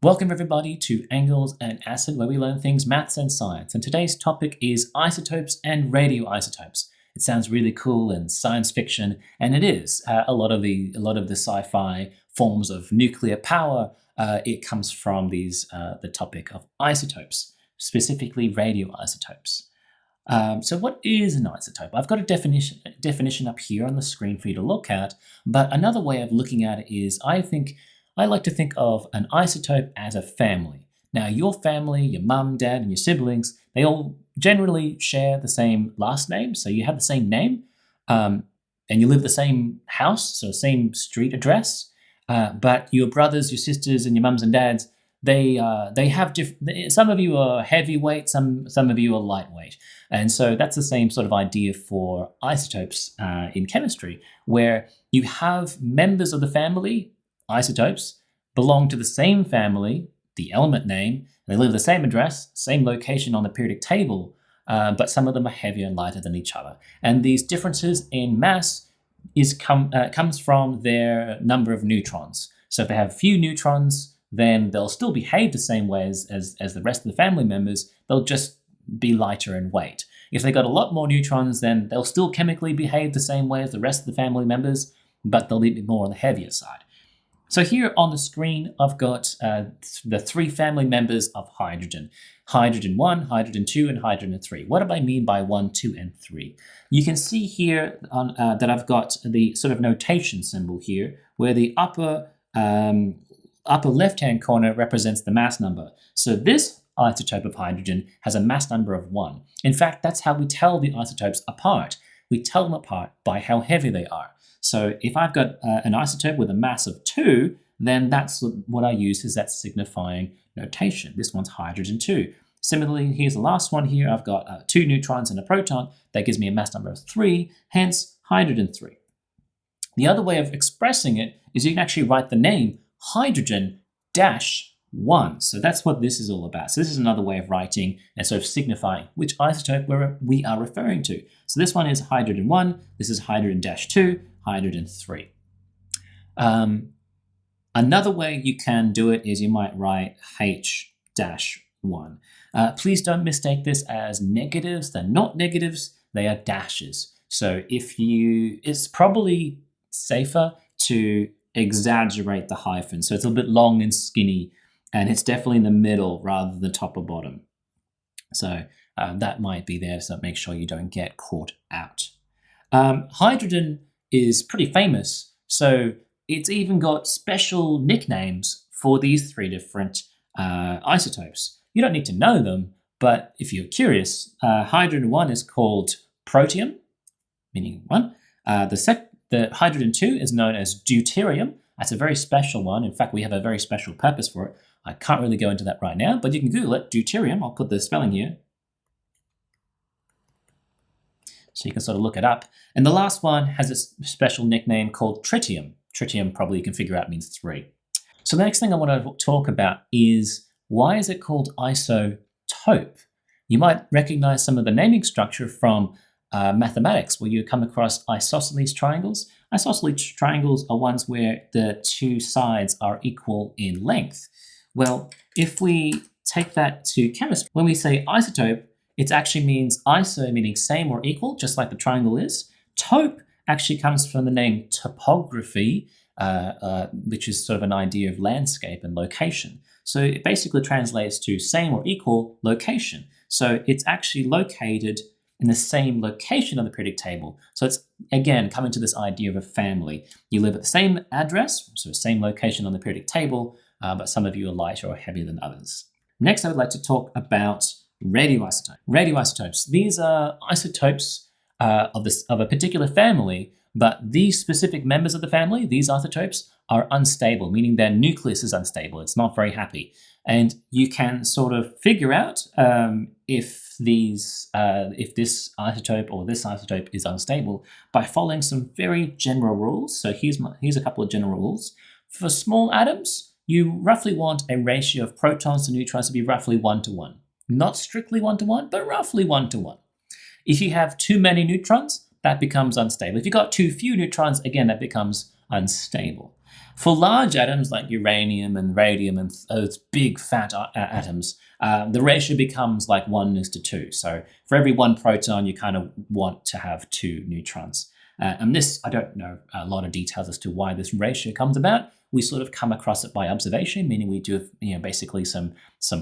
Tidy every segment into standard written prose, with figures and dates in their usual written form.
Welcome everybody to Angles and Acid, where we learn things maths and science. And today's topic is isotopes and radioisotopes. It sounds really cool and science fiction, and it is. A lot of the sci-fi forms of nuclear power, it comes from the topic of isotopes, specifically radioisotopes. So what is an isotope? I've got a definition up here on the screen for you to look at, but another way of looking at it is I like to think of an isotope as a family. Now, your family, your mum, dad, and your siblings, they all generally share the same last name, so you have the same name, and you live the same house, so same street address, but your brothers, your sisters, and your mums and dads, they have different. Some of you are heavyweight, some of you are lightweight, and so that's the same sort of idea for isotopes in chemistry, where you have members of the family. Isotopes belong to the same family, the element name, they live the same address, same location on the periodic table, but some of them are heavier and lighter than each other. And these differences in mass comes from their number of neutrons. So if they have few neutrons, then they'll still behave the same way as the rest of the family members, they'll just be lighter in weight. If they got a lot more neutrons, then they'll still chemically behave the same way as the rest of the family members, but they'll be more on the heavier side. So here on the screen, I've got the three family members of hydrogen. Hydrogen 1, hydrogen 2, and hydrogen 3. What do I mean by 1, 2, and 3? You can see here that I've got the sort of notation symbol here, where the upper left-hand corner represents the mass number. So this isotope of hydrogen has a mass number of 1. In fact, that's how we tell the isotopes apart. We tell them apart by how heavy they are. So if I've got an isotope with a mass of 2, then that's what I use as that signifying notation. This one's hydrogen 2. Similarly, here's the last one here. I've got 2 neutrons and a proton. That gives me a mass number of 3, hence hydrogen 3. The other way of expressing it is you can actually write the name hydrogen dash 1. So that's what this is all about. So this is another way of writing and sort of signifying which isotope we are referring to. So this one is hydrogen 1, this is hydrogen dash 2, hydrogen 3. Another way you can do it is you might write H-1. Please don't mistake this as negatives. They're not negatives, they are dashes. So it's probably safer to exaggerate the hyphen. So it's a bit long and skinny, and it's definitely in the middle rather than the top or bottom. So that might be there, so make sure you don't get caught out. Hydrogen is pretty famous, so it's even got special nicknames for these 3 different isotopes. You don't need to know them, but if you're curious, hydrogen 1 is called protium, meaning 1. The hydrogen 2 is known as deuterium. That's a very special one. In fact, we have a very special purpose for it. I can't really go into that right now, but you can Google it, deuterium. I'll put the spelling here, so you can sort of look it up. And the last one has a special nickname called tritium. Tritium, probably you can figure out, means 3. So the next thing I want to talk about is, why is it called isotope? You might recognize some of the naming structure from mathematics, where you come across isosceles triangles. Isosceles triangles are ones where the 2 sides are equal in length. Well, if we take that to chemistry, when we say isotope, it actually means iso, meaning same or equal, just like the triangle is. Tope actually comes from the name topography, which is sort of an idea of landscape and location. So it basically translates to same or equal location. So it's actually located in the same location on the periodic table. So it's, again, coming to this idea of a family. You live at the same address, so same location on the periodic table, but some of you are lighter or heavier than others. Next, I would like to talk about radioisotopes. Radioisotopes, these are isotopes of a particular family, but these specific members of the family, these isotopes, are unstable, meaning their nucleus is unstable. It's not very happy. And you can sort of figure out if this isotope or this isotope is unstable by following some very general rules. So here's a couple of general rules. For small atoms, you roughly want a ratio of protons to neutrons to be roughly 1-to-1. Not strictly 1-to-1, but roughly 1-to-1. If you have too many neutrons, that becomes unstable. If you've got too few neutrons, again, that becomes unstable. For large atoms like uranium and radium and those big fat atoms, the ratio becomes like 1:2. So for every one proton, you kind of want to have 2 neutrons. And this, I don't know a lot of details as to why this ratio comes about. We sort of come across it by observation, meaning we do basically some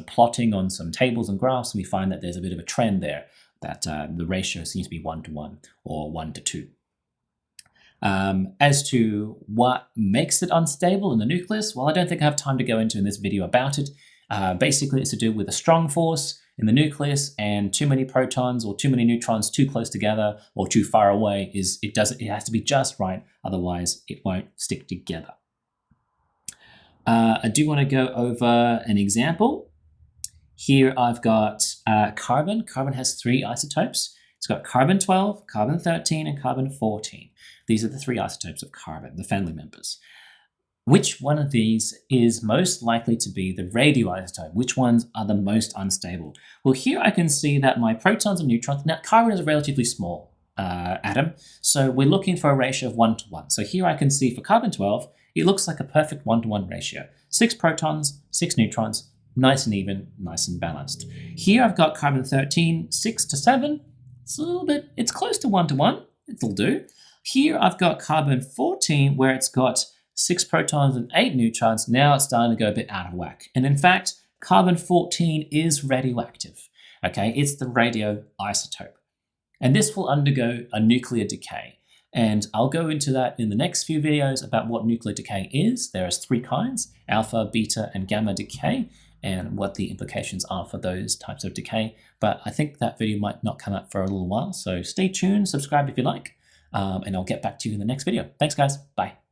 plotting on some tables and graphs, and we find that there's a bit of a trend there, that the ratio seems to be 1:1 or 1:2. As to what makes it unstable in the nucleus, well, I don't think I have time to go into in this video about it. Basically, it's to do with a strong force in the nucleus, and too many protons or too many neutrons too close together or too far away it has to be just right, otherwise it won't stick together. I do want to go over an example. Here I've got carbon. Carbon has 3 isotopes. It's got carbon-12, carbon-13, and carbon-14. These are the 3 isotopes of carbon, the family members. Which one of these is most likely to be the radioisotope? Which ones are the most unstable? Well, here I can see that my protons and neutrons, now carbon is a relatively small atom, so we're looking for a ratio of 1:1. So here I can see for carbon-12, it looks like a perfect 1:1 ratio. 6 protons, 6 neutrons, nice and even, nice and balanced. Here I've got carbon-13, 6:7. It's a little bit, it's close to 1:1, it'll do. Here I've got carbon-14 where it's got 6 protons and 8 neutrons. Now it's starting to go a bit out of whack. And in fact, carbon-14 is radioactive. Okay, it's the radioisotope. And this will undergo a nuclear decay. And I'll go into that in the next few videos about what nuclear decay is. There are 3 kinds, alpha, beta, and gamma decay, and what the implications are for those types of decay. But I think that video might not come up for a little while, so stay tuned, subscribe if you like, and I'll get back to you in the next video. Thanks, guys. Bye.